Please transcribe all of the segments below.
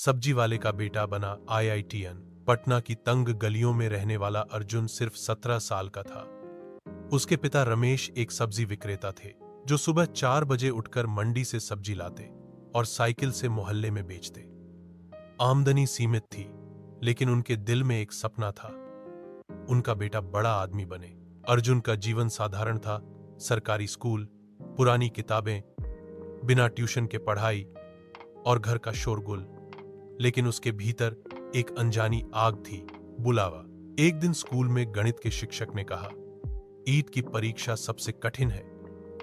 सब्जी वाले का बेटा बना आईआईटीएन। पटना की तंग गलियों में रहने वाला अर्जुन सिर्फ 17 साल का था। उसके पिता रमेश एक सब्जी विक्रेता थे जो सुबह 4 बजे उठकर मंडी से सब्जी लाते और साइकिल से मोहल्ले में बेचते। आमदनी सीमित थी, लेकिन उनके दिल में एक सपना था, उनका बेटा बड़ा आदमी बने। अर्जुन का जीवन साधारण था, सरकारी स्कूल, पुरानी किताबें, बिना ट्यूशन के पढ़ाई और घर का शोरगुल। लेकिन उसके भीतर एक अनजानी आग थी, बुलावा। एक दिन स्कूल में गणित के शिक्षक ने कहा, ईट की परीक्षा सबसे कठिन है,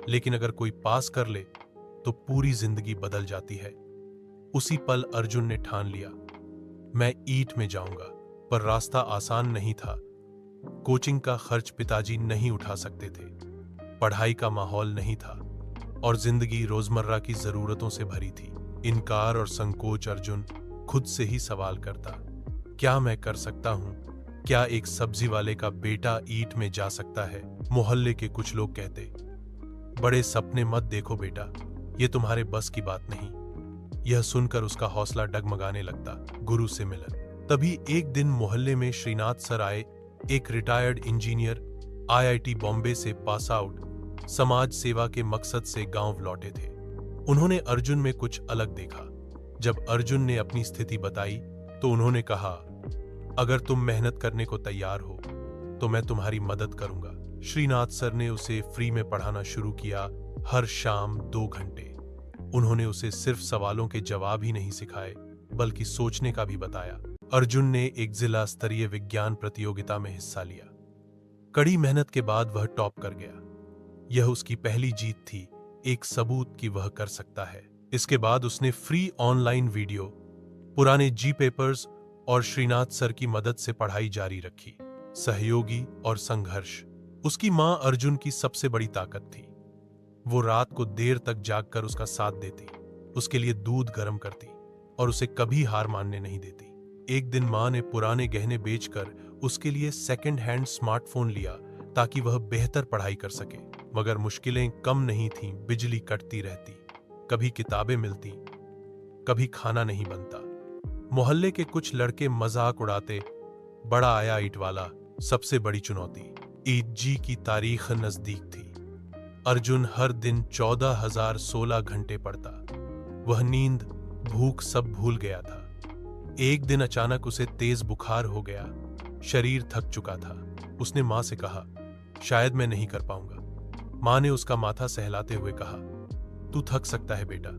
लेकिन अगर कोई पास कर ले तो पूरी जिंदगी बदल जाती है। उसी पल अर्जुन ने ठान लिया, मैं ईट में जाऊंगा। पर रास्ता आसान नहीं था। कोचिंग का खर्च पिताजी नहीं उठा सकते थे, पढ़ाई का माहौल नहीं था और जिंदगी रोजमर्रा की जरूरतों से भरी थी। इनकार और संकोच अर्जुन खुद से ही सवाल करता, क्या मैं कर सकता हूं? क्या एक सब्जी वाले का बेटा ईट में जा सकता है? मोहल्ले के कुछ लोग कहते, बड़े सपने मत देखो बेटा, ये तुम्हारे बस की बात नहीं। यह सुनकर उसका हौसला डगमगाने लगता। गुरु से मिलन। तभी एक दिन मोहल्ले में श्रीनाथ सर आए, एक रिटायर्ड इंजीनियर, आईआईटी बॉम्बे से पास आउट, समाज सेवा के मकसद से गांव लौटे थे। उन्होंने अर्जुन में कुछ अलग देखा। जब अर्जुन ने अपनी स्थिति बताई तो उन्होंने कहा, अगर तुम मेहनत करने को तैयार हो तो मैं तुम्हारी मदद करूंगा। श्रीनाथ सर ने उसे फ्री में पढ़ाना शुरू किया, हर शाम 2 घंटे। उन्होंने उसे सिर्फ सवालों के जवाब ही नहीं सिखाए, बल्कि सोचने का भी बताया। अर्जुन ने एक जिला स्तरीय विज्ञान प्रतियोगिता में हिस्सा लिया। कड़ी मेहनत के बाद वह टॉप कर गया। यह उसकी पहली जीत थी, एक सबूत कि वह कर सकता है। इसके बाद उसने फ्री ऑनलाइन वीडियो, पुराने जी पेपर्स और श्रीनाथ सर की मदद से पढ़ाई जारी रखी। सहयोगी और संघर्ष उसकी मां अर्जुन की सबसे बड़ी ताकत थी। वो रात को देर तक जागकर उसका साथ देती, उसके लिए दूध गर्म करती और उसे कभी हार मानने नहीं देती। एक दिन मां ने पुराने गहने बेचकर उसके लिए सेकंड हैंड स्मार्टफोन लिया ताकि वह बेहतर पढ़ाई कर सके। मगर मुश्किलें कम नहीं थीं। बिजली कटती रहती, कभी किताबें मिलती, कभी खाना नहीं बनता। मोहल्ले के कुछ लड़के मजाक उड़ाते, बड़ा आया ईट वाला। सबसे बड़ी चुनौती, ईट जी की तारीख नजदीक थी। अर्जुन हर दिन 14,016 घंटे पढ़ता। वह नींद, भूख सब भूल गया था। एक दिन अचानक उसे तेज बुखार हो गया, शरीर थक चुका था। उसने मां से कहा, शायद मैं नहीं कर पाऊंगा। मां ने उसका माथा सहलाते हुए कहा, तू थक सकता है बेटा,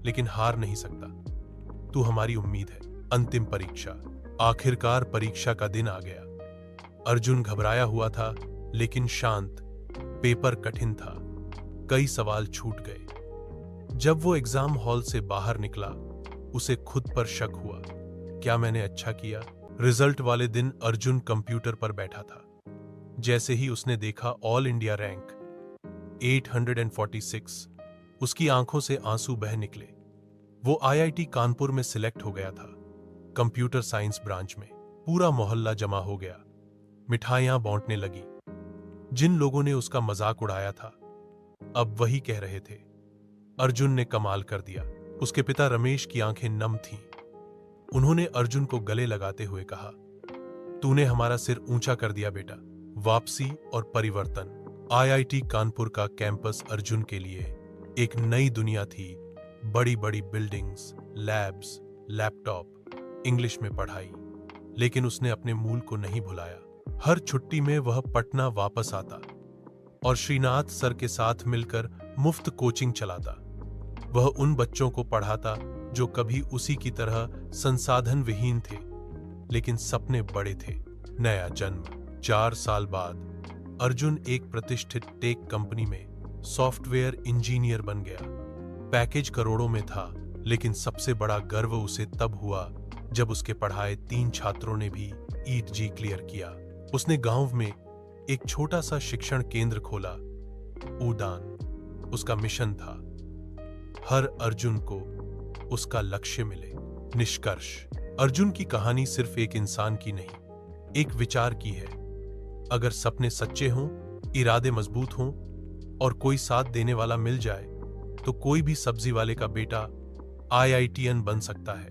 लेकिन हार नहीं सकता। तू हमारी उम्मीद है। अंतिम परीक्षा। आखिरकार परीक्षा का दिन आ गया। अर्जुन घबराया हुआ था, लेकिन शांत। पेपर कठिन था, कई सवाल छूट गए। जब वो एग्जाम हॉल से बाहर निकला, उसे खुद पर शक हुआ, क्या मैंने अच्छा किया? रिजल्ट वाले दिन अर्जुन कंप्यूटर पर बैठा था। जैसे ही उसने देखा ऑल इंडिया रैंक 846, उसकी आंखों से आंसू बह निकले। वो आईआईटी कानपुर में सिलेक्ट हो गया था, कंप्यूटर साइंस ब्रांच में। पूरा मोहल्ला जमा हो गया, मिठाइयां बांटने लगी। जिन लोगों ने उसका मजाक उड़ाया था, अब वही कह रहे थे, अर्जुन ने कमाल कर दिया। उसके पिता रमेश की आंखें नम थीं। उन्होंने अर्जुन को गले लगाते हुए कहा, तूने हमारा सिर ऊंचा कर दिया बेटा। वापसी और परिवर्तन। आईआईटी कानपुर का कैंपस अर्जुन के लिए एक नई दुनिया थी। बड़ी बड़ी बिल्डिंग्स, लैब्स, लैपटॉप, इंग्लिश में पढ़ाई। लेकिन उसने अपने मूल को नहीं भुलाया। हर छुट्टी में वह पटना वापस आता और श्रीनाथ सर के साथ मिलकर मुफ्त कोचिंग चलाता। वह उन बच्चों को पढ़ाता जो कभी उसी की तरह संसाधन विहीन थे, लेकिन सपने बड़े थे। नया जन्म। 4 साल बाद अर्जुन एक प्रतिष्ठित टेक कंपनी में सॉफ्टवेयर इंजीनियर बन गया। पैकेज करोड़ों में था, लेकिन सबसे बड़ा गर्व उसे तब हुआ जब उसके पढ़ाए 3 छात्रों ने भी ईट जी क्लियर किया। उसने गांव में एक छोटा सा शिक्षण केंद्र खोला, उदान उसका मिशन था। हर अर्जुन को उसका लक्ष्य मिले। निष्कर्ष, अर्जुन की कहानी सिर्फ एक इंसान की नहीं, एक विचार की है। अगर सपने सच्चे हों, इरादे मजबूत हों और कोई साथ देने वाला मिल जाए, तो कोई भी सब्जी वाले का बेटा आईआईटीएन बन सकता है।